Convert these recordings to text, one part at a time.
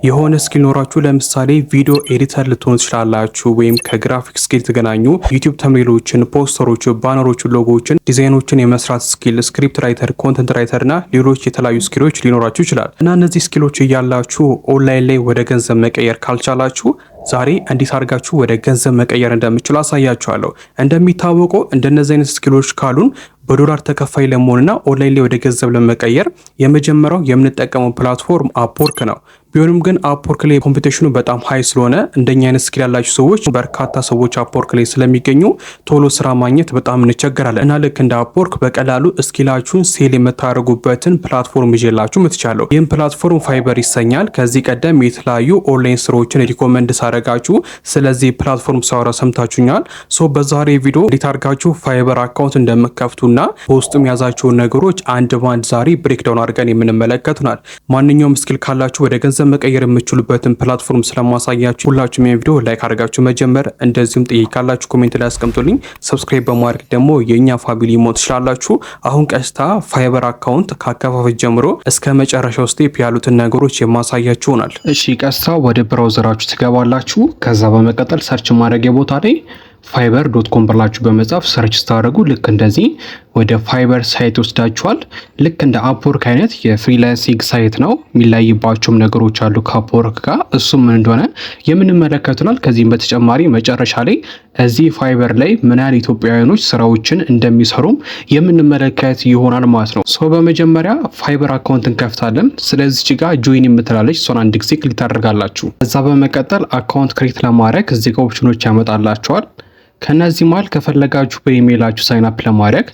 የሆነ ስኪል ኖራችሁ ለምሳሌ ቪዲዮ ኤዲተር ልትሆኑ ትችላላችሁ፣ ወይም ከግራፊክ ስኪል የተገናኙ ዩቲዩብ ተምኔሎችን፣ ፖስተሮችን፣ ባነሮችን፣ ሎጎዎችን፣ ዲዛይኖችን የመስራት ስኪል፣ ስክሪፕት ራይተር፣ ኮንተንት ራይተር እና ሌሎች የተለያዩ ስኪሎች ሊኖራችሁ ይችላል እና እነዚህ ስኪሎች እያላችሁ ኦንላይን ላይ ወደ ገንዘብ መቀየር ካልቻላችሁ ዛሬ እንዴት አድርጋችሁ ወደ ገንዘብ መቀየር እንደምትችሉ አሳያችኋለሁ። እንደሚታወቀው እንደነዚህ አይነት ስኪሎች ካሉን በዶላር ተከፋይ ለመሆንና ኦንላይን ላይ ወደ ገንዘብ ለመቀየር የመጀመሪያው የምንጠቀመው ፕላትፎርም አፕወርክ ነው። ቢሆንም ግን አፕወርክ ላይ ኮምፒቲሽኑ በጣም ሃይ ስለሆነ እንደኛ አይነት ስኪል ያላችሁ ሰዎች በርካታ ሰዎች አፕወርክ ላይ ስለሚገኙ ቶሎ ስራ ማግኘት በጣም እንቸገራለን እና ልክ እንደ አፕወርክ በቀላሉ ስኪላችሁን ሴል የምታደርጉበትን ፕላትፎርም ይዤላችሁ መጥቻለሁ። ይህም ፕላትፎርም ፋይበር ይሰኛል። ከዚህ ቀደም የተለያዩ ኦንላይን ስራዎችን ሪኮመንድ ሳረጋችሁ ስለዚህ ፕላትፎርም ሳወራ ሰምታችሁኛል። በዛሬ ቪዲዮ እንዴት አድርጋችሁ ፋይበር አካውንት እንደምትከፍቱና በውስጡም ያዛቸውን ነገሮች አንድ ባንድ ዛሬ ብሬክዳውን አድርገን የምንመለከቱናል። ማንኛውም ስኪል ካላችሁ ወደ ገንዘብ መቀየር የምትችሉበትን ፕላትፎርም ስለማሳያችሁ ሁላችሁም ይሄን ቪዲዮ ላይክ አድርጋችሁ መጀመር፣ እንደዚሁም ጥያቄ ካላችሁ ኮሜንት ላይ አስቀምጡልኝ። ሰብስክራይብ በማድረግ ደግሞ የኛ ፋሚሊ መሆን ትችላላችሁ። አሁን ቀጥታ ፋይበር አካውንት ካከፋፈት ጀምሮ እስከ መጨረሻው ስቴፕ ያሉትን ነገሮች የማሳያችሁ ይሆናል። እሺ ቀጥታ ወደ ብራውዘራችሁ ትገባላችሁ። ከዛ በመቀጠል ሰርች ማድረጊያ ቦታ ላይ fiber.com ብላችሁ በመጻፍ ሰርች ስታደርጉ ልክ እንደዚህ ወደ ፋይበር ሳይት ወስዳችኋል። ልክ እንደ አፕወርክ አይነት የፍሪላንሲንግ ሳይት ነው። የሚለይባቸውም ነገሮች አሉ ከአፕወርክ ጋር፣ እሱም ምን እንደሆነ የምንመለከቱናል። ከዚህም በተጨማሪ መጨረሻ ላይ እዚህ ፋይበር ላይ ምን ያህል ኢትዮጵያውያኖች ስራዎችን እንደሚሰሩም የምንመለከት ይሆናል ማለት ነው። በመጀመሪያ ፋይበር አካውንት እንከፍታለን። ስለዚህ ጋር ጆይን የምትላለች እሷን አንድ ጊዜ ክሊክ ታደርጋላችሁ። ከዛ በመቀጠል አካውንት ክሬት ለማድረግ እዚህ ጋር ኦፕሽኖች ያመጣላችኋል። ከነዚህ መሃል ከፈለጋችሁ በኢሜይላችሁ ሳይን አፕ ለማድረግ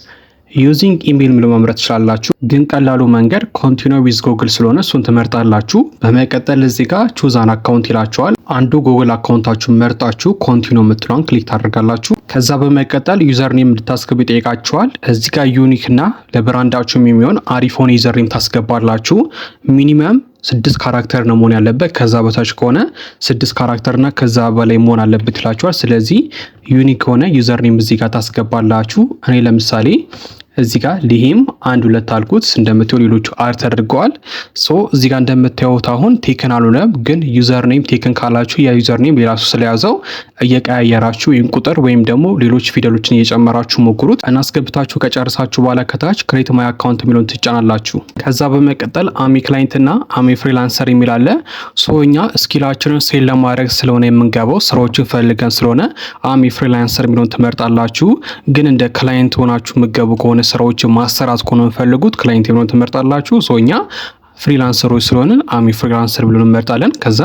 ዩዚንግ ኢሜይል ብሎ መምረጥ ትችላላችሁ። ግን ቀላሉ መንገድ ኮንቲኒው ዊዝ ጉግል ስለሆነ እሱን ትመርጣላችሁ። በመቀጠል እዚህ ጋር ቹዝ አን አካውንት ይላችኋል። አንዱ ጉግል አካውንታችሁን መርጣችሁ ኮንቲኒው የምትለውን ክሊክ ታደርጋላችሁ። ከዛ በመቀጠል ዩዘር ኔም እንድታስገቡ ይጠይቃችኋል። እዚህ ጋር ዩኒክ እና ለብራንዳችሁም የሚሆን አሪፍ ሆነ ዩዘር ኔም ታስገባላችሁ። ሚኒመም 6 ካራክተር ነው መሆን ያለበት። ከዛ በታች ከሆነ 6 ካራክተር እና ከዛ በላይ መሆን አለበት ይላችኋል። ስለዚህ ዩኒክ ሆነ ዩዘር ኔም እዚህ ጋር ታስገባላችሁ። እኔ ለምሳሌ እዚህ ጋር ሊሂም 1 2 አልኩት። እንደምታዩ ሌሎቹ አር ተደርገዋል። እዚህ ጋር እንደምታዩት አሁን ቴክን አልሆነም፣ ግን ዩዘር ኔም ቴክን ካላችሁ ያ ዩዘር ኔም የራሱ ስለያዘው እየቀያየራችሁ ወይም ቁጥር ወይም ደግሞ ሌሎች ፊደሎችን እየጨመራችሁ ሞክሩት። እናስገብታችሁ ከጨረሳችሁ በኋላ ከታች ክሬት ማይ አካውንት የሚለውን ትጫናላችሁ። ከዛ በመቀጠል አሚ ክላይንት እና አሚ ፍሪላንሰር የሚል አለ። እኛ ስኪላችንን ሴል ለማድረግ ስለሆነ የምንገባው ስራዎችን ፈልገን ስለሆነ አሚ ፍሪላንሰር የሚለውን ትመርጣላችሁ። ግን እንደ ክላይንት ሆናችሁ የምትገቡ ከሆነ ስራዎች ማሰራት ከሆነ የምፈልጉት ክላይንት የሚለውን ትመርጣላችሁ። እኛ ፍሪላንሰሮች ስለሆነ አሚ ፍሪላንሰር ብለን እንመርጣለን። ከዛ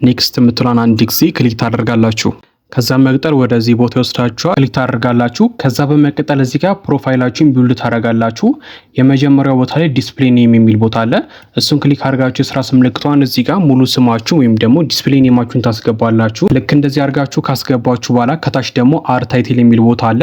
ኔክስት የምትሏን አንድ ጊዜ ክሊክ ታደርጋላችሁ። ከዛ መቀጠል ወደዚህ ቦታ ወስዳችኋል፣ ክሊክ ታደርጋላችሁ። ከዛ በመቀጠል እዚህ ጋር ፕሮፋይላችሁን ቢልድ ታደርጋላችሁ። የመጀመሪያው ቦታ ላይ ዲስፕሌይ ኔም የሚል ቦታ አለ። እሱን ክሊክ አድርጋችሁ የስራ ስም ምልክቷን እዚህ ጋር ሙሉ ስማችሁ ወይም ደግሞ ዲስፕሌይ ኔማችሁን ታስገባላችሁ። ልክ እንደዚህ አድርጋችሁ ካስገባችሁ በኋላ ከታች ደግሞ አር ታይትል የሚል ቦታ አለ።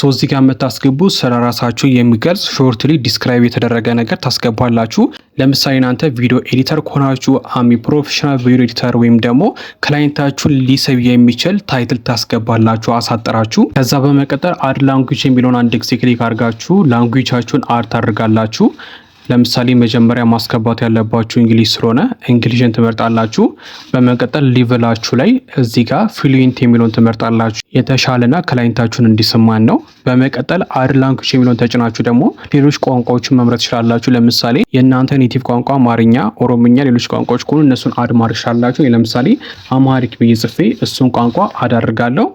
እዚህ ጋር የምታስገቡ ስለራሳችሁ የሚገልጽ ሾርትሊ ዲስክራይብ የተደረገ ነገር ታስገባላችሁ። ለምሳሌ እናንተ ቪዲዮ ኤዲተር ከሆናችሁ አሚ ፕሮፌሽናል ቪዲዮ ኤዲተር ወይም ደግሞ ክላይንታችሁን ሊስብ የሚችል ታይትል ታስገባላችሁ አሳጥራችሁ። ከዛ በመቀጠል አድ ላንጉዌጅ የሚለውን አንድ ጊዜ ክሊክ አድርጋችሁ ላንጉዌጃችሁን አድ ታደርጋላችሁ። ለምሳሌ መጀመሪያ ማስገባት ያለባችሁ እንግሊዝ ስለሆነ እንግሊዝን ትመርጣላችሁ። በመቀጠል ሌቨላችሁ ላይ እዚህ ጋር ፍሉዌንት የሚለውን ትመርጣላችሁ። የተሻለና ክላይንታችሁን እንዲሰማን ነው። በመቀጠል አድ ላንጉዌጅ የሚለውን ተጭናችሁ ደግሞ ሌሎች ቋንቋዎችን መምረጥ ትችላላችሁ። ለምሳሌ የእናንተ ኔቲቭ ቋንቋ አማርኛ፣ ኦሮምኛ፣ ሌሎች ቋንቋዎች ከሆኑ እነሱን አድ ማድረግ ትችላላችሁ። ለምሳሌ አማሪክ ብዬ ጽፌ እሱን ቋንቋ አድ አድርጋለሁ።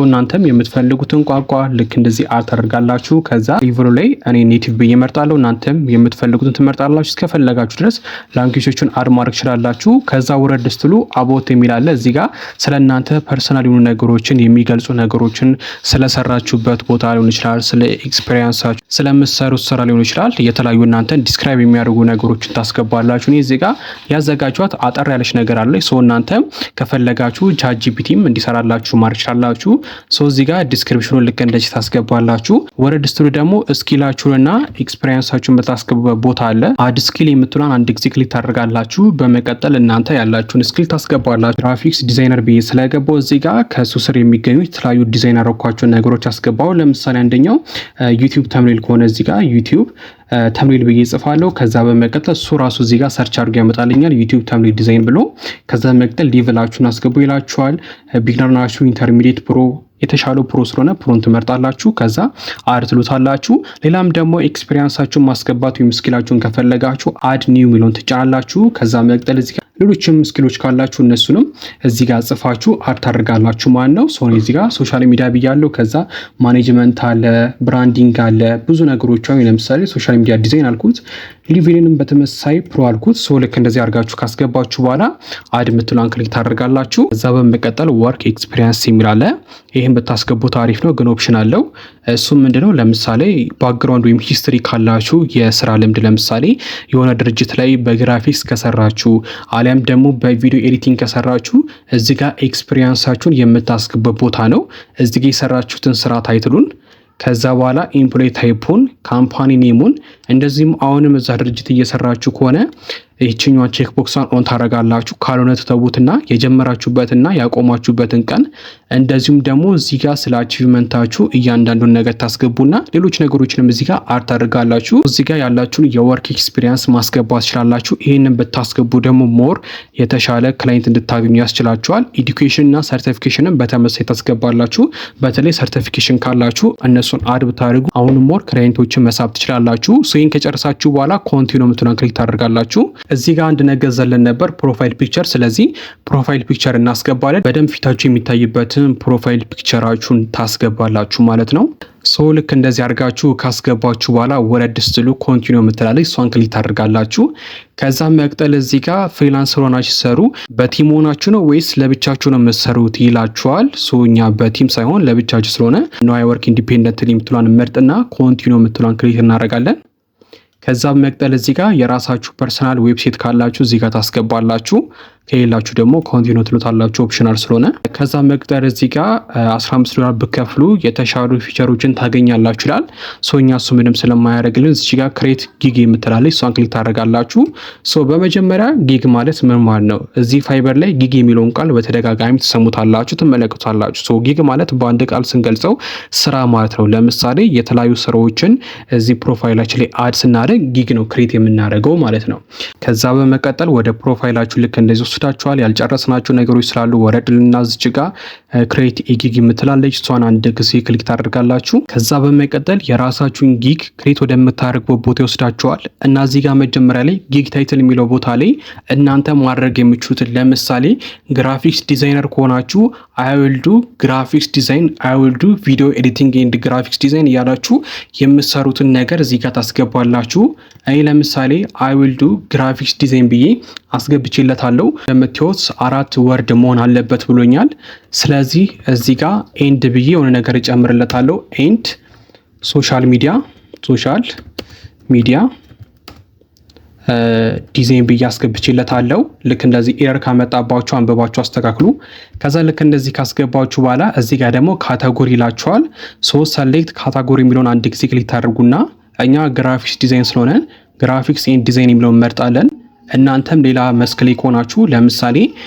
እናንተም የምትፈልጉትን ቋንቋ ልክ እንደዚህ አድ ታደርጋላችሁ። ከዛ ሌቨሉ ላይ እኔ ኔቲቭ ብዬ እመርጣለሁ። እናንተም የምትፈልጉትን ትመርጣላችሁ። እስከፈለጋችሁ ድረስ ላንጉዌጆችን አድ ማድረግ ትችላላችሁ። ከዛ ወረድ ስትሉ አቦት የሚል አለ። እዚህ ጋር ስለናንተ ፐርሰናል የሆኑ ነገሮችን የሚገልጹ ነገሮችን ስለሰራችሁበት ቦታ ሊሆን ይችላል፣ ስለ ኤክስፒሪየንሳችሁ፣ ስለምትሰሩት ስራ ሊሆን ይችላል። የተለያዩ እናንተን ዲስክራይብ የሚያደርጉ ነገሮችን ታስገባላችሁ። እኔ እዚህ ጋር ያዘጋጇት አጠር ያለች ነገር አለ። እናንተም ከፈለጋችሁ ቻትጂፒቲም እንዲሰራላችሁ ማድረግ ትችላላችሁ። እዚህ ጋር ዲስክሪፕሽኑን ልክ እንደዚህ ታስገባላችሁ። ወረድ ስትሉ ደግሞ ስኪላችሁንና ኤክስፒሪየንሳችሁን በታስገቡበት ቦታ አለ። አድ ስኪል የምትሏን አንድ ጊዜ ክሊክ ታደርጋላችሁ። በመቀጠል እናንተ ያላችሁን ስኪል ታስገባላችሁ። ግራፊክስ ዲዛይነር ብዬ ስለገባው እዚህ ጋር ከሱ ስር የሚገኙ የተለያዩ ዲዛይን ያረኳቸውን ነገሮች አስገባው። ለምሳሌ አንደኛው ዩቲዩብ ተምኔል ከሆነ እዚህ ጋር ዩቲዩብ ተምኔል ብዬ ጽፋለሁ። ከዛ በመቀጠል እሱ ራሱ እዚህ ጋር ሰርች አድርጎ ያመጣልኛል ዩቲዩብ ተምኔል ዲዛይን ብሎ። ከዛ በመቀጠል ሌቭላችሁን አስገቡ ይላችኋል። ቢግነር ናችሁ፣ ኢንተርሚዲየት፣ ፕሮ የተሻለው ፕሮ ስለሆነ ፕሮን ትመርጣላችሁ። ከዛ አድ ትሉታላችሁ። ሌላም ደግሞ ኤክስፒሪየንሳችሁን ማስገባት ወይም ስኪላችሁን ከፈለጋችሁ አድ ኒው ሚሊዮን ትጫናላችሁ። ከዛ መቀጠል እዚህ ጋር ሌሎችም ስኪሎች ካላችሁ እነሱንም እዚህ ጋር ጽፋችሁ አድ ታደርጋላችሁ ማለት ነው። ሶ እዚህ ጋር ሶሻል ሚዲያ ብያለሁ። ከዛ ማኔጅመንት አለ፣ ብራንዲንግ አለ፣ ብዙ ነገሮች አሉ። ለምሳሌ ሶሻል ሚዲያ ዲዛይን አልኩት፣ ሊቪንም በተመሳሳይ ፕሮ አልኩት። ሶ ልክ እንደዚህ አድርጋችሁ ካስገባችሁ በኋላ አድ የምትሏን ክሊክ ታደርጋላችሁ። ከዛ በመቀጠል ወርክ ኤክስፒሪየንስ የሚል አለ። ይህን ብታስገቡት አሪፍ ነው፣ ግን ኦፕሽን አለው። እሱም ምንድነው? ለምሳሌ ባክግራውንድ ወይም ሂስትሪ ካላችሁ የስራ ልምድ፣ ለምሳሌ የሆነ ድርጅት ላይ በግራፊክስ ከሰራችሁ አሊያም ደግሞ በቪዲዮ ኤዲቲንግ ከሰራችሁ እዚህ ጋር ኤክስፒሪየንሳችሁን የምታስገቡበት ቦታ ነው። እዚህ ጋር የሰራችሁትን ስራ ታይትሉን፣ ከዛ በኋላ ኤምፕሎይ ታይፑን፣ ካምፓኒ ኔሙን፣ እንደዚህም አሁንም እዛ ድርጅት እየሰራችሁ ከሆነ ይህችኛዋን ቼክ ቦክሷን ኦን ታደርጋላችሁ። ካልሆነ ትተውትና የጀመራችሁበትና ያቆማችሁበትን ቀን እንደዚሁም ደግሞ እዚህ ጋር ስለ አቺቭመንታችሁ እያንዳንዱን ነገር ታስገቡና ሌሎች ነገሮችንም እዚህ ጋር አድ ታደርጋላችሁ። እዚህ ጋር ያላችሁን የወርክ ኤክስፒሪየንስ ማስገባት ትችላላችሁ። ይህንን ብታስገቡ ደግሞ ሞር የተሻለ ክላይንት እንድታገኙ ያስችላችኋል። ኤዱኬሽን እና ሰርቲፊኬሽንን በተመሳሳይ ታስገባላችሁ። በተለይ ሰርቲፊኬሽን ካላችሁ እነሱን አድ ብታደርጉ አሁን ሞር ክላይንቶችን መሳብ ትችላላችሁ። ይህን ከጨረሳችሁ በኋላ ኮንቲኒው የምትለውን ክሊክ ታደርጋላችሁ። እዚህ ጋር አንድ ነገር ዘለን ነበር፣ ፕሮፋይል ፒክቸር። ስለዚህ ፕሮፋይል ፒክቸር እናስገባለን። በደንብ ፊታችሁ የሚታይበትን ፕሮፋይል ፒክቸራችሁን ታስገባላችሁ ማለት ነው። ሶ ልክ እንደዚህ አድርጋችሁ ካስገባችሁ በኋላ ወረድ ስትሉ ኮንቲኒው የምትላለች እሷን ክሊክ ታደርጋላችሁ። ከዛ መቅጠል እዚህ ጋር ፍሪላንሰር ሆናችሁ ሲሰሩ በቲም ሆናችሁ ነው ወይስ ለብቻችሁ ነው የምትሰሩት ይላችኋል። ሶ እኛ በቲም ሳይሆን ለብቻችሁ ስለሆነ ነው አይ ወርክ ኢንዲፔንደንትሊ የምትሏን መርጥና ኮንቲኒው የምትሏን ክሊክ እናደርጋለን። ከዛ መቅጠል እዚህ ጋር የራሳችሁ ፐርሰናል ዌብሳይት ካላችሁ እዚህ ጋር ታስገባላችሁ። ከሌላችሁ ደግሞ ኮንቲኒው ትሉታላችሁ ኦፕሽናል ስለሆነ። ከዛ መቅጠር እዚህ ጋር $15 ብከፍሉ የተሻሉ ፊቸሮችን ታገኛላችሁ ይላል። ሶ እኛ እሱ ምንም ስለማያደርግልን እዚህ ጋር ክሬት ጊግ የምትላለች እሷን ክሊክ ታደርጋላችሁ። ሶ በመጀመሪያ ጊግ ማለት ምን ማለት ነው? እዚህ ፋይበር ላይ ጊግ የሚለውን ቃል በተደጋጋሚ ትሰሙታላችሁ፣ ትመለከቷላችሁ። ሶ ጊግ ማለት በአንድ ቃል ስንገልጸው ስራ ማለት ነው። ለምሳሌ የተለያዩ ስራዎችን እዚህ ፕሮፋይላችን ላይ አድ ስናደርግ ጊግ ነው ክሬት የምናደርገው ማለት ነው። ከዛ በመቀጠል ወደ ፕሮፋይላችሁ ልክ እንደዚህ ወስዳችኋል። ያልጨረስናቸው ነገሮች ስላሉ ወረድልና እዚች ጋር ክሬት ጊግ የምትላለች እሷን አንድ ጊዜ ክሊክ ታደርጋላችሁ። ከዛ በመቀጠል የራሳችሁን ጊግ ክሬት ወደምታደርጉበት ቦታ ይወስዳችኋል እና እዚህ ጋር መጀመሪያ ላይ ጊግ ታይትል የሚለው ቦታ ላይ እናንተ ማድረግ የምትችሉትን ለምሳሌ ግራፊክስ ዲዛይነር ከሆናችሁ አይ ዊል ዱ ግራፊክስ ዲዛይን፣ አይ ዊል ዱ ቪዲዮ ኤዲቲንግ ኤንድ ግራፊክስ ዲዛይን እያላችሁ የምትሰሩትን ነገር እዚህ ጋር ታስገባላችሁ። እኔ ለምሳሌ አይ ዊል ዱ ግራፊክስ ዲዛይን ብዬ አስገብቼለታለሁ። እንደምታዩት 4 ወርድ መሆን አለበት ብሎኛል። ስለዚህ እዚህ ጋር ኤንድ ብዬ የሆነ ነገር እጨምርለታለሁ። ኤንድ ሶሻል ሚዲያ ዲዛይን ብዬ አስገብቼለታለሁ። ልክ እንደዚህ ኤረር ካመጣባችሁ አንበባችሁ አስተካክሉ። ከዛ ልክ እንደዚህ ካስገባችሁ በኋላ እዚህ ጋር ደግሞ ካታጎሪ ይላችኋል። ሶ ሰሌክት ካታጎሪ የሚለውን አንድ ጊዜ ክሊክ ታደርጉና እኛ ግራፊክስ ዲዛይን ስለሆነ ግራፊክስ ኤንድ ዲዛይን የሚለውን እንመርጣለን። እናንተም ሌላ መስክ ላይ ከሆናችሁ ለምሳሌ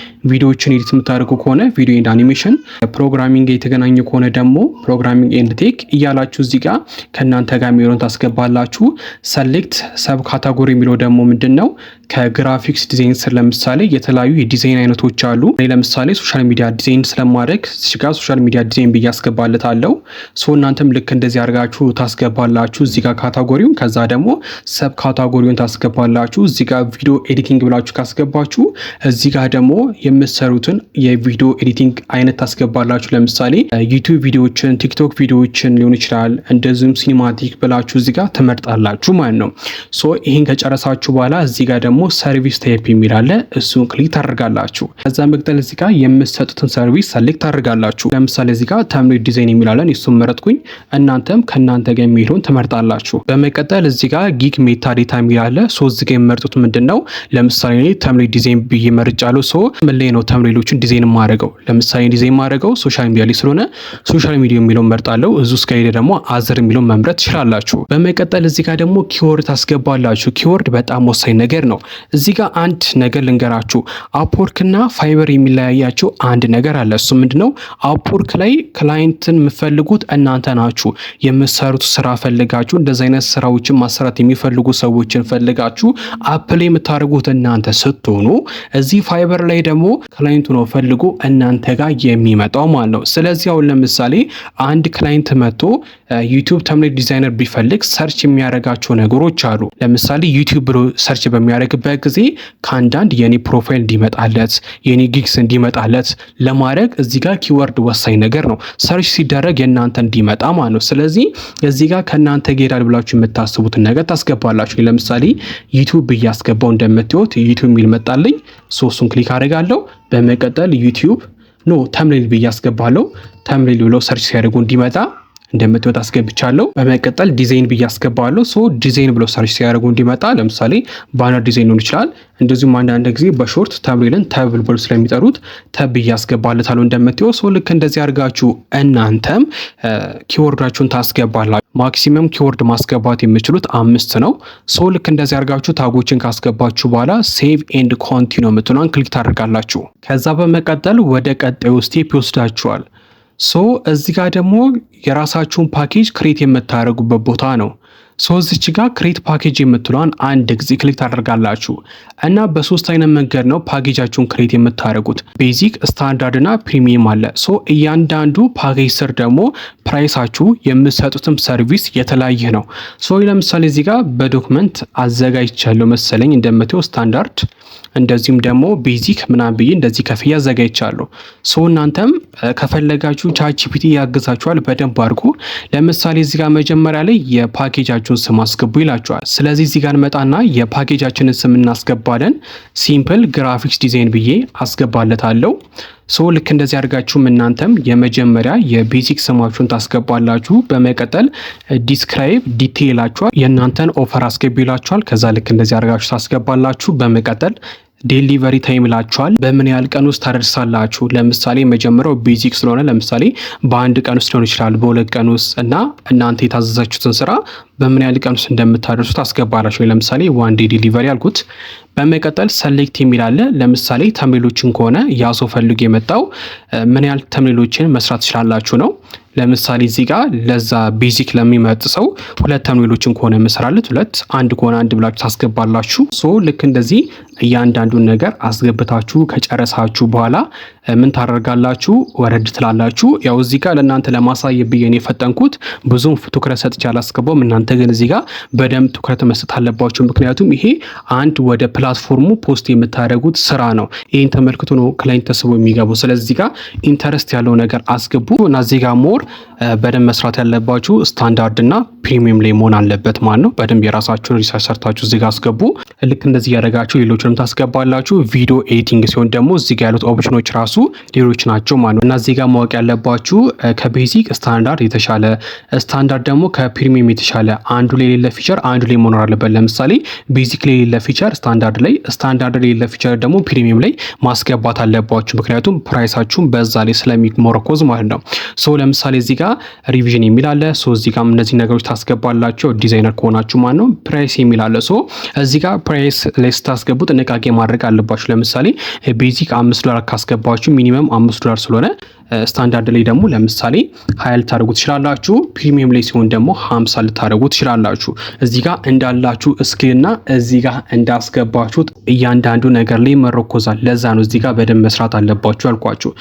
ቪዲዮዎችን ኤዲት የምታደርጉ ከሆነ ቪዲዮ ኤንድ አኒሜሽን፣ ፕሮግራሚንግ የተገናኘ ከሆነ ደግሞ ፕሮግራሚንግ ኤንድ ቴክ እያላችሁ እዚህ ጋር ከእናንተ ጋር የሚሆን ታስገባላችሁ። ሰሌክት ሰብ ካታጎሪ የሚለው ደግሞ ምንድን ነው? ከግራፊክስ ዲዛይን ስር ለምሳሌ የተለያዩ የዲዛይን አይነቶች አሉ። ለምሳሌ ሶሻል ሚዲያ ዲዛይን ስለማድረግ እዚህ ጋር ሶሻል ሚዲያ ዲዛይን ብዬ አስገባለታለሁ። ሶ እናንተም ልክ እንደዚህ አድርጋችሁ ታስገባላችሁ እዚህ ጋር ካታጎሪውን። ከዛ ደግሞ ሰብ ካታጎሪውን ታስገባላችሁ እዚህ ጋር ቪዲዮ ኤዲቲንግ ብላችሁ ካስገባችሁ እዚህ ጋር ደግሞ የምትሰሩትን የቪዲዮ ኤዲቲንግ አይነት ታስገባላችሁ። ለምሳሌ ዩቲዩብ ቪዲዮዎችን፣ ቲክቶክ ቪዲዮዎችን ሊሆን ይችላል። እንደዚሁም ሲኒማቲክ ብላችሁ እዚህ ጋር ትመርጣላችሁ ማለት ነው። ሶ ይሄን ከጨረሳችሁ በኋላ እዚህ ጋር ደግሞ ደግሞ ሰርቪስ ታይፕ የሚል አለ። እሱን ክሊክ ታደርጋላችሁ። ከዛ መቀጠል እዚህ ጋር የምትሰጡትን ሰርቪስ ሰሌክት ታደርጋላችሁ። ለምሳሌ እዚህ ጋር ተምፕሌት ዲዛይን የሚል አለ። እሱን መረጥኩኝ። እናንተም ከእናንተ ጋር የሚሄደውን ትመርጣላችሁ። በመቀጠል እዚህ ጋር ጊግ ሜታ ዴታ የሚል አለ። እዚህ ጋር የመርጡት ምንድነው? ለምሳሌ እኔ ተምፕሌት ዲዛይን ብዬ መርጫለሁ። ምን ላይ ነው ተምፕሌቶችን ዲዛይን ማድረገው? ለምሳሌ ዲዛይን ማድረገው ሶሻል ሚዲያ ላይ ስለሆነ ሶሻል ሚዲያ የሚለውን መርጣለሁ። እዚህ ውስጥ ከሄደ ደግሞ አዘር የሚለውን መምረጥ ትችላላችሁ። በመቀጠል እዚህ ጋር ደግሞ ኪወርድ ታስገባላችሁ። ኪወርድ በጣም ወሳኝ ነገር ነው። እዚህ ጋር አንድ ነገር ልንገራችሁ። አፕወርክ እና ፋይበር የሚለያያቸው አንድ ነገር አለ። እሱ ምንድነው? አፕወርክ ላይ ክላይንትን የምትፈልጉት እናንተ ናችሁ። የምትሰሩት ስራ ፈልጋችሁ እንደዚህ አይነት ስራዎችን ማሰራት የሚፈልጉ ሰዎችን ፈልጋችሁ አፕላይ የምታደርጉት እናንተ ስትሆኑ፣ እዚህ ፋይበር ላይ ደግሞ ክላይንቱ ነው ፈልጎ እናንተ ጋር የሚመጣው ማለት ነው። ስለዚህ አሁን ለምሳሌ አንድ ክላይንት መጥቶ ዩቲዩብ ተምፕሌት ዲዛይነር ቢፈልግ ሰርች የሚያደርጋቸው ነገሮች አሉ። ለምሳሌ ዩቲዩብ ብሎ ሰርች በሚያደርግበት ጊዜ ከአንዳንድ የኔ ፕሮፋይል እንዲመጣለት የኔ ጊግስ እንዲመጣለት ለማድረግ እዚህ ጋር ኪወርድ ወሳኝ ነገር ነው። ሰርች ሲደረግ የእናንተ እንዲመጣ ማለት ነው። ስለዚህ እዚህ ጋር ከእናንተ ጌዳል ብላችሁ የምታስቡትን ነገር ታስገባላችሁ። ለምሳሌ ዩቲዩብ ብያስገባው እንደምትዩት ዩቲዩብ የሚል መጣልኝ። እሱን ክሊክ አደርጋለሁ። በመቀጠል ዩቲዩብ ተምፕሌት ብያስገባለሁ። ተምፕሌት ብለው ሰርች ሲያደርጉ እንዲመጣ እንደምትወጣ አስገብቻለሁ። በመቀጠል ዲዛይን ብያስገባለሁ። ዲዛይን ብለው ሰርች ሲያደርጉ እንዲመጣ ለምሳሌ ባነር ዲዛይን ሊሆን ይችላል። እንደዚሁም አንዳንድ ጊዜ በሾርት ተምፕሌትን ተብ ብለው ስለሚጠሩት ተብ ብያስገባለታለሁ። እንደምትወው ልክ እንደዚህ አድርጋችሁ እናንተም ኪወርዳችሁን ታስገባላችሁ። ማክሲመም ኪወርድ ማስገባት የምችሉት 5 ነው። ልክ እንደዚህ አድርጋችሁ ታጎችን ካስገባችሁ በኋላ ሴቭ ኤንድ ኮንቲኒው የምትሏን ክሊክ ታደርጋላችሁ። ከዛ በመቀጠል ወደ ቀጣዩ ስቴፕ ይወስዳችኋል። እዚህ ጋር ደግሞ የራሳችሁን ፓኬጅ ክሬት የምታደርጉበት ቦታ ነው። እዚች ጋር ክሬት ፓኬጅ የምትለዋን አንድ ጊዜ ክሊክ ታደርጋላችሁ እና በሶስት አይነት መንገድ ነው ፓኬጃችሁን ክሬት የምታደርጉት። ቤዚክ፣ ስታንዳርድ እና ፕሪሚየም አለ። እያንዳንዱ ፓኬጅ ስር ደግሞ ፕራይሳችሁ የምትሰጡትም ሰርቪስ የተለያየ ነው። ለምሳሌ እዚህ ጋር በዶክመንት አዘጋጅቻለሁ መሰለኝ እንደምትው ስታንዳርድ እንደዚሁም ደግሞ ቤዚክ ምናምን ብዬ እንደዚህ ከፍያ አዘጋጅቻለሁ። እናንተም ከፈለጋችሁ ቻትጂፒቲ ያግዛችኋል በደንብ አድርጎ። ለምሳሌ እዚህ ጋር መጀመሪያ ላይ የፓኬጃችሁን ስም አስገቡ ይላችኋል። ስለዚህ እዚህ ጋር እንመጣና የፓኬጃችንን ስም እናስገባለን። ሲምፕል ግራፊክስ ዲዛይን ብዬ አስገባለታለሁ። ልክ እንደዚህ አድርጋችሁም እናንተም የመጀመሪያ የቤዚክ ስማችሁን ታስገባላችሁ። በመቀጠል ዲስክራይብ ዲቴይላችኋል የእናንተን ኦፈር አስገቢላችኋል። ከዛ ልክ እንደዚህ አድርጋችሁ ታስገባላችሁ። በመቀጠል ዴሊቨሪ ታይም ይላችኋል። በምን ያህል ቀን ውስጥ ታደርሳላችሁ? ለምሳሌ መጀመሪያው ቤዚክ ስለሆነ ለምሳሌ በአንድ ቀን ውስጥ ሊሆን ይችላል፣ በሁለት ቀን ውስጥ እና እናንተ የታዘዛችሁትን ስራ በምን ያህል ቀን ውስጥ እንደምታደርሱ ታስገባላችሁ። ለምሳሌ ዋን ዴይ ዴሊቨሪ አልኩት። በመቀጠል ሰሌክት የሚል አለ። ለምሳሌ ተምፕሌቶችን ከሆነ ያ ሰው ፈልጎ የመጣው ምን ያህል ተምፕሌቶችን መስራት ትችላላችሁ ነው። ለምሳሌ እዚህ ጋር ለዛ ቤዚክ ለሚመጥ ሰው 2 ተምፕሌቶችን ከሆነ መስራለት 2፣ አንድ ከሆነ አንድ ብላችሁ ታስገባላችሁ። ልክ እንደዚህ እያንዳንዱን ነገር አስገብታችሁ ከጨረሳችሁ በኋላ ምን ታደርጋላችሁ? ወረድ ትላላችሁ። ያው እዚህ ጋር ለእናንተ ለማሳየት ብዬ ነው የፈጠንኩት። ብዙም ትኩረት ሰጥቼ አላስገባውም። እናንተ ግን እዚህ ጋር በደንብ ትኩረት መስጠት አለባችሁ። ምክንያቱም ይሄ አንድ ወደ ፕላትፎርሙ ፖስት የምታደርጉት ስራ ነው። ይህን ተመልክቶ ነው ክላይንት ተስቦ የሚገቡ። ስለዚህ ጋር ኢንተረስት ያለው ነገር አስገቡ እና እዚህ ጋር ሞር በደንብ መስራት ያለባችሁ ስታንዳርድ እና ፕሪሚየም ላይ መሆን አለበት ማለት ነው። በደንብ የራሳችሁን ሪሰርች ሰርታችሁ እዚህ ጋር አስገቡ። ልክ እንደዚህ ያደረጋችሁ ሌሎችንም ታስገባላችሁ። ቪዲዮ ኤዲቲንግ ሲሆን ደግሞ እዚህ ጋር ያሉት ኦፕሽኖች ራሱ ሌሎች ናቸው ማለት ነው። እና እዚህ ጋር ማወቅ ያለባችሁ ከቤዚክ ስታንዳርድ የተሻለ ስታንዳርድ ደግሞ ከፕሪሚየም የተሻለ አንዱ ላይ የሌለ ፊቸር አንዱ ላይ መኖር አለበት። ለምሳሌ ቤዚክ ላይ የሌለ ፊቸር ስታንዳርድ ላይ፣ ስታንዳርድ ላይ የሌለ ፊቸር ደግሞ ፕሪሚየም ላይ ማስገባት አለባችሁ። ምክንያቱም ፕራይሳችሁን በዛ ላይ ስለሚሞረኮዝ ማለት ነው። ለምሳሌ እዚህ ጋር ሪቪዥን የሚል አለ። እዚህ ጋር እነዚህ ነገሮች ታስገባላችሁ ዲዛይነር ከሆናችሁ ማለት ነው። ፕራይስ የሚል አለ። እዚህ ጋር ፕራይስ ላይ ስታስገቡ ጥንቃቄ ማድረግ አለባችሁ። ለምሳሌ ቤዚክ $5 ካስገባችሁ ሚኒመም $5 ስለሆነ ስታንዳርድ ላይ ደግሞ ለምሳሌ 20 ልታደርጉ ትችላላችሁ። ፕሪሚየም ላይ ሲሆን ደግሞ 50 ልታደርጉ ትችላላችሁ። እዚህ ጋር እንዳላችሁ እስኪልና እዚህ ጋር እንዳስገባችሁት እያንዳንዱ ነገር ላይ መረኮዛል። ለዛ ነው እዚህ ጋር በደንብ መስራት አለባችሁ ያልኳችሁ።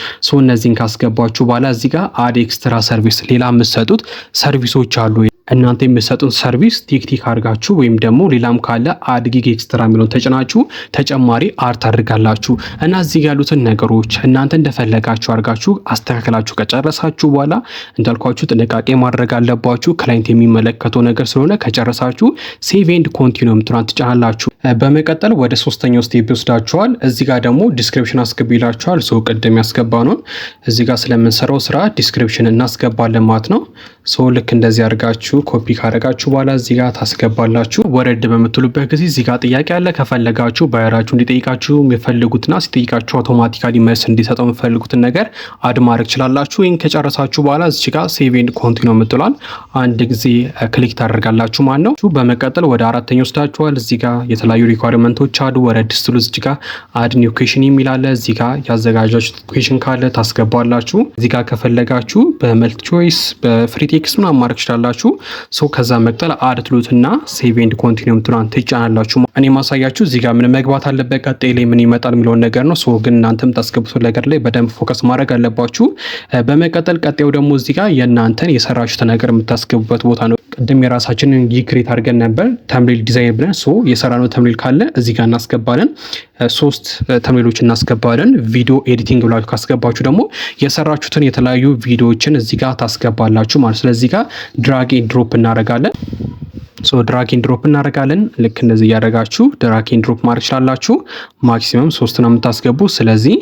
እነዚህን ካስገባችሁ በኋላ እዚህ ጋር አድ ኤክስትራ ሰርቪስ ሌላ የምትሰጡት ሰርቪሶች አሉ። እናንተ የምትሰጡን ሰርቪስ ቲክቲክ አድርጋችሁ ወይም ደግሞ ሌላም ካለ አድ ጊግ ኤክስትራ የሚለውን ተጭናችሁ ተጨማሪ አርት አድርጋላችሁ እና እዚህ ያሉትን ነገሮች እናንተ እንደፈለጋችሁ አድርጋችሁ አስተካክላችሁ ከጨረሳችሁ በኋላ እንዳልኳችሁ ጥንቃቄ ማድረግ አለባችሁ። ክላይንት የሚመለከተው ነገር ስለሆነ ከጨረሳችሁ ሴቭ ኤንድ ኮንቲኒው የምትሏን ትጫናላችሁ። በመቀጠል ወደ ሶስተኛው ስቴፕ ይወስዳችኋል። እዚህ ጋር ደግሞ ዲስክሪፕሽን አስገቢላችኋል። ሶ ቅድም ያስገባነውን እዚህ ጋር ስለምንሰራው ስራ ዲስክሪፕሽን እናስገባለን ማለት ነው። ሶ ልክ እንደዚህ አድርጋችሁ ኮፒ ካደረጋችሁ በኋላ እዚህ ጋር ታስገባላችሁ። ወረድ በምትሉበት ጊዜ እዚህ ጋር ጥያቄ አለ። ከፈለጋችሁ ባየራችሁ እንዲጠይቃችሁ የሚፈልጉትና ሲጠይቃችሁ አውቶማቲካሊ መልስ እንዲሰጠው የሚፈልጉትን ነገር አድ ማድረግ ትችላላችሁ። ይህን ከጨረሳችሁ በኋላ እዚህ ጋር ሴቭ ኤንድ ኮንቲኒው የምትሏን አንድ ጊዜ ክሊክ ታደርጋላችሁ ማለት ነው። በመቀጠል ወደ አራተኛው ወስዳችኋል። እዚህ ጋር የተለያዩ ሪኳየርመንቶች አሉ። ወረድ ስትሉ እዚህ ጋር አድ ኒው ኩዌሽን የሚል አለ። እዚህ ጋር ያዘጋጃችሁት ኩዌሽን ካለ ታስገባላችሁ። እዚህ ጋር ከፈለጋችሁ በመልቲ ቾይስ በፍሪ ቴክስት ምናምን ማድረግ ትችላላችሁ። ሶ ከዛ መቅጠል አድ ትሉትና ሴቭ ኤንድ ኮንቲኒው የምትሏን ትጫናላችሁ። እኔ ማሳያችሁ እዚህ ጋር ምን መግባት አለበት ቀጣይ ላይ ምን ይመጣል የሚለውን ነገር ነው። ሶ ግን እናንተም ታስገቡት ነገር ላይ በደንብ ፎከስ ማድረግ አለባችሁ። በመቀጠል ቀጣዩ ደግሞ እዚህ ጋር የእናንተን የሰራችሁት ነገር የምታስገቡበት ቦታ ነው። ቅድም የራሳችንን ክሬት አድርገን ነበር ተምብኔል ዲዛይን ብለን። ሶ የሰራነው ተምብኔል ካለ እዚህ ጋር እናስገባለን። 3 ተምብኔሎች እናስገባለን። ቪዲዮ ኤዲቲንግ ብላችሁ ካስገባችሁ ደግሞ የሰራችሁትን የተለያዩ ቪዲዮዎችን እዚህ ጋር ታስገባላችሁ ማለት። ስለዚህ ጋር ድራግ ኤንድ ድሮፕ እናደርጋለን። ሶ ድራግ ኤንድ ድሮፕ እናደርጋለን። ልክ እንደዚህ እያደረጋችሁ ድራግ ኤንድ ድሮፕ ማድረግ ትችላላችሁ። ማክሲመም 3 ነው የምታስገቡ። ስለዚህ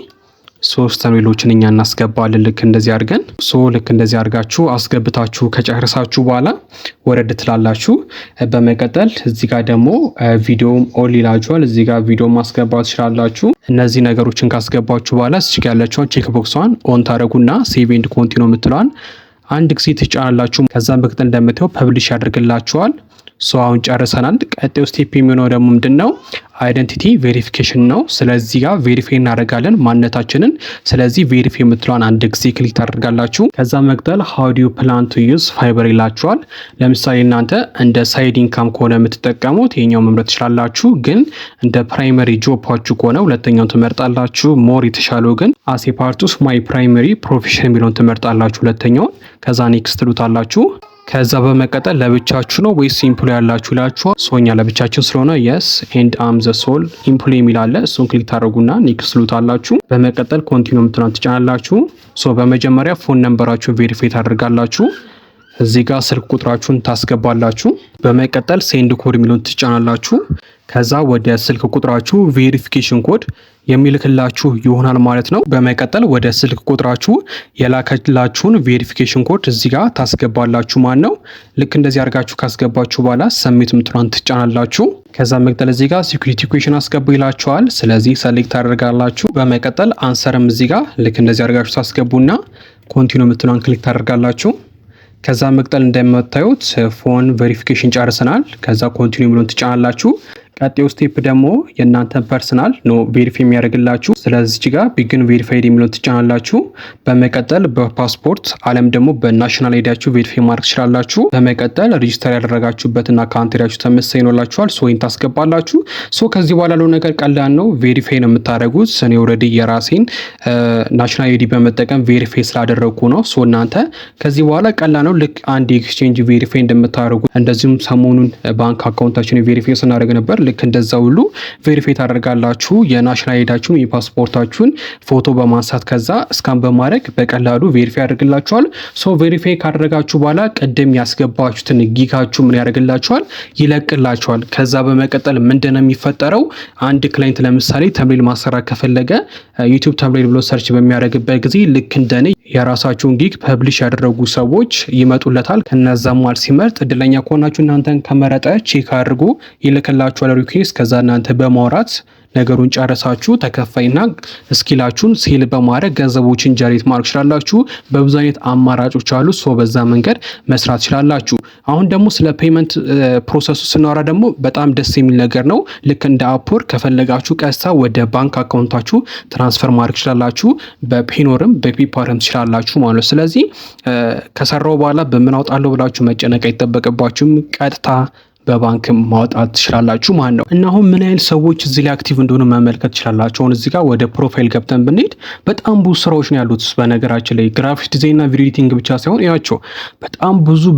3 ተምብኔሎችን እኛ እናስገባለን ልክ እንደዚህ አድርገን። ሶ ልክ እንደዚህ አድርጋችሁ አስገብታችሁ ከጨረሳችሁ በኋላ ወረድ ትላላችሁ። በመቀጠል እዚህ ጋር ደግሞ ቪዲዮ ኦል ይላችኋል። እዚህ ጋር ቪዲዮ ማስገባት ትችላላችሁ። እነዚህ ነገሮችን ካስገባችሁ በኋላ እዚህ ጋር ያለችውን ቼክ ቦክሷን ኦን ታደርጉና ሴቭ ኤንድ ኮንቲኒው የምትለዋን አንድ ጊዜ ትጫናላችሁ። ከዛ በቅጥ እንደምታዩ ፐብሊሽ ያደርግላችኋል። ሶ አሁን ጨርሰናል። ቀጣዩ ስቴፕ የሚሆነው ደግሞ ምንድነው? አይደንቲቲ ቬሪፊኬሽን ነው። ስለዚህ ጋር ቬሪፋይ እናደርጋለን ማንነታችንን። ስለዚህ ቬሪፋይ የምትለዋን አንድ ጊዜ ክሊክ ታደርጋላችሁ። ከዛ መቅጠል ሃው ዱ ዩ ፕላን ቱ ዩዝ ፋይበር ይላችኋል። ለምሳሌ እናንተ እንደ ሳይድ ኢንካም ከሆነ የምትጠቀሙት ይሄኛው መምረጥ ትችላላችሁ። ግን እንደ ፕራይመሪ ጆባችሁ ከሆነ ሁለተኛውን ትመርጣላችሁ። ሞር የተሻለው ግን አሴ ፓርት ኦፍ ማይ ፕራይመሪ ፕሮፌሽን የሚለውን ትመርጣላችሁ ሁለተኛውን። ከዛ ኔክስት ትሉታላችሁ። ከዛ በመቀጠል ለብቻችሁ ነው ወይስ ኢምፕሎይ ያላችሁ ይላችኋል። ሶኛ ለብቻችን ስለሆነ የስ ኤንድ አም ዘ ሶል ኢምፕሎይ የሚል አለ። እሱን ክሊክ ታደርጉና ኔክስት ትሉታላችሁ። በመቀጠል ኮንቲኒው የምትሏን ትጫናላችሁ። ሶ በመጀመሪያ ፎን ነምበራችሁን ቬሪፋይ ታደርጋላችሁ። እዚህ ጋር ስልክ ቁጥራችሁን ታስገባላችሁ። በመቀጠል ሴንድ ኮድ የሚለውን ትጫናላችሁ። ከዛ ወደ ስልክ ቁጥራችሁ ቬሪፊኬሽን ኮድ የሚልክላችሁ ይሆናል ማለት ነው። በመቀጠል ወደ ስልክ ቁጥራችሁ የላከላችሁን ቬሪፊኬሽን ኮድ እዚህ ጋር ታስገባላችሁ ማለት ነው። ልክ እንደዚህ አድርጋችሁ ካስገባችሁ በኋላ ሰሚት ምትሏን ትጫናላችሁ። ከዛ መቀጠል እዚህ ጋር ሴኩሪቲ ኩዌሽን አስገቡ ይላችኋል። ስለዚህ ሰሌክት ታደርጋላችሁ። በመቀጠል አንሰርም እዚህ ጋር ልክ እንደዚህ አድርጋችሁ ታስገቡና ኮንቲኒው ምትሏን ክሊክ ታደርጋላችሁ። ከዛ መቀጠል እንደምታዩት ፎን ቬሪፊኬሽን ጨርሰናል። ከዛ ኮንቲኒው ብሎን ትጫናላችሁ። ቀጣዩ ስቴፕ ደግሞ የእናንተን ፐርሰናል ነው ቬሪፋይ የሚያደርግላችሁ። ስለዚህ ጋር ቢግን ቬሪፋይድ የሚለውን ትጫናላችሁ። በመቀጠል በፓስፖርት አለም ደግሞ በናሽናል አይዲያችሁ ቬሪፋይ ማድረግ ትችላላችሁ። በመቀጠል ሬጂስተር ያደረጋችሁበትና ካንትሪያችሁ ተመሳሳይ ይኖላችኋል። ሶይን ታስገባላችሁ። ሶ ከዚህ በኋላ ያለው ነገር ቀላል ነው። ቬሪፋይ ነው የምታደርጉት። እኔ ኦልሬዲ የራሴን ናሽናል አይዲ በመጠቀም ቬሪፋይ ስላደረግኩ ነው። ሶ እናንተ ከዚህ በኋላ ቀላል ነው። ልክ አንድ ኤክስቼንጅ ቬሪፋይ እንደምታደርጉ እንደዚሁም ሰሞኑን ባንክ አካውንታችን ቬሪፋይ ስናደርግ ነበር። ልክ እንደዛ ሁሉ ቬሪፋይ ታደርጋላችሁ። የናሽናል አይዲያችሁን የፓስፖርታችሁን ፎቶ በማንሳት ከዛ ስካን በማድረግ በቀላሉ ቬሪፋይ ያደርግላችኋል። ሶ ቬሪፋይ ካደረጋችሁ በኋላ ቅድም ያስገባችሁትን ጊጋችሁ ምን ያደርግላችኋል? ይለቅላችኋል። ከዛ በመቀጠል ምንድነው የሚፈጠረው? አንድ ክላይንት ለምሳሌ ተምብኔል ማሰራት ከፈለገ ዩቲዩብ ተምብኔል ብሎ ሰርች በሚያደርግበት ጊዜ ልክ እንደኔ የራሳችሁን ጊግ ፐብሊሽ ያደረጉ ሰዎች ይመጡለታል። ከነዛ መሃል ሲመርጥ እድለኛ ከሆናችሁ እናንተን ከመረጠ ቼክ አድርጎ ይልክላችኋል ሪኩዌስት። ከዛ እናንተ በማውራት ነገሩን ጨረሳችሁ ተከፋይና ስኪላችሁን ሴል በማድረግ ገንዘቦችን ጀሬት ማድረግ ትችላላችሁ። በብዙ አይነት አማራጮች አሉ። ሶ በዛ መንገድ መስራት ትችላላችሁ። አሁን ደግሞ ስለ ፔመንት ፕሮሰሱ ስናወራ ደግሞ በጣም ደስ የሚል ነገር ነው። ልክ እንደ አፕወር ከፈለጋችሁ ቀጥታ ወደ ባንክ አካውንታችሁ ትራንስፈር ማድረግ ትችላላችሁ። በፔኖርም በፔፓርም ትችላላችሁ ማለት ነው። ስለዚህ ከሰራው በኋላ በምን አውጣለሁ ብላችሁ መጨነቅ አይጠበቅባችሁም። ቀጥታ በባንክ ማውጣት ትችላላችሁ ማለት ነው። እና አሁን ምን ያህል ሰዎች እዚህ ላይ አክቲቭ እንደሆነ መመልከት ትችላላችሁ። አሁን እዚህ ጋር ወደ ፕሮፋይል ገብተን ብንሄድ በጣም ብዙ ስራዎች ነው ያሉት። በነገራችን ላይ ግራፊክስ ዲዛይን እና ቪዲዮ ኤዲቲንግ ብቻ ሳይሆን ያቸው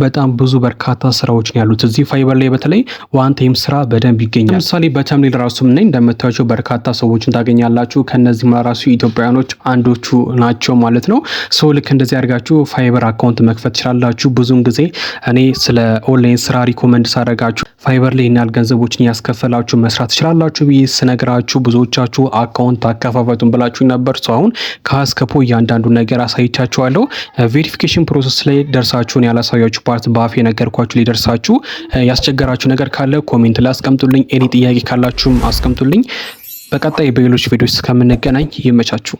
በጣም ብዙ በርካታ ስራዎች ነው ያሉት። እዚህ ፋይበር ላይ በተለይ ዋን ታይም ስራ በደንብ ይገኛል። ለምሳሌ በተምኔል ራሱ ምን እንደምታዩቸው በርካታ ሰዎችን ታገኛላችሁ። ከነዚህም ራሱ ኢትዮጵያውያኖች አንዶቹ ናቸው ማለት ነው። ሰው ልክ እንደዚህ አድርጋችሁ ፋይበር አካውንት መክፈት ትችላላችሁ። ብዙውን ጊዜ እኔ ስለ ኦንላይን ስራ ሪኮመንድ ሳደርጋችሁ ፋይበር ላይ ያህል ገንዘቦችን ያስከፈላችሁ መስራት ትችላላችሁ ብዬ ስነግራችሁ ብዙዎቻችሁ አካውንት አከፋፈቱን ብላችሁ ነበር። ሰው አሁን ከአስከፖ እያንዳንዱ ነገር አሳይቻችኋለሁ። ቬሪፊኬሽን ፕሮሰስ ላይ ደርሳችሁን ያላሳያችሁ ፓርት በአፍ የነገርኳችሁ ላይ ደርሳችሁ ያስቸገራችሁ ነገር ካለ ኮሜንት ላይ አስቀምጡልኝ። ኤኒ ጥያቄ ካላችሁም አስቀምጡልኝ። በቀጣይ በሌሎች ቪዲዮዎች እስከምንገናኝ ይመቻችሁ።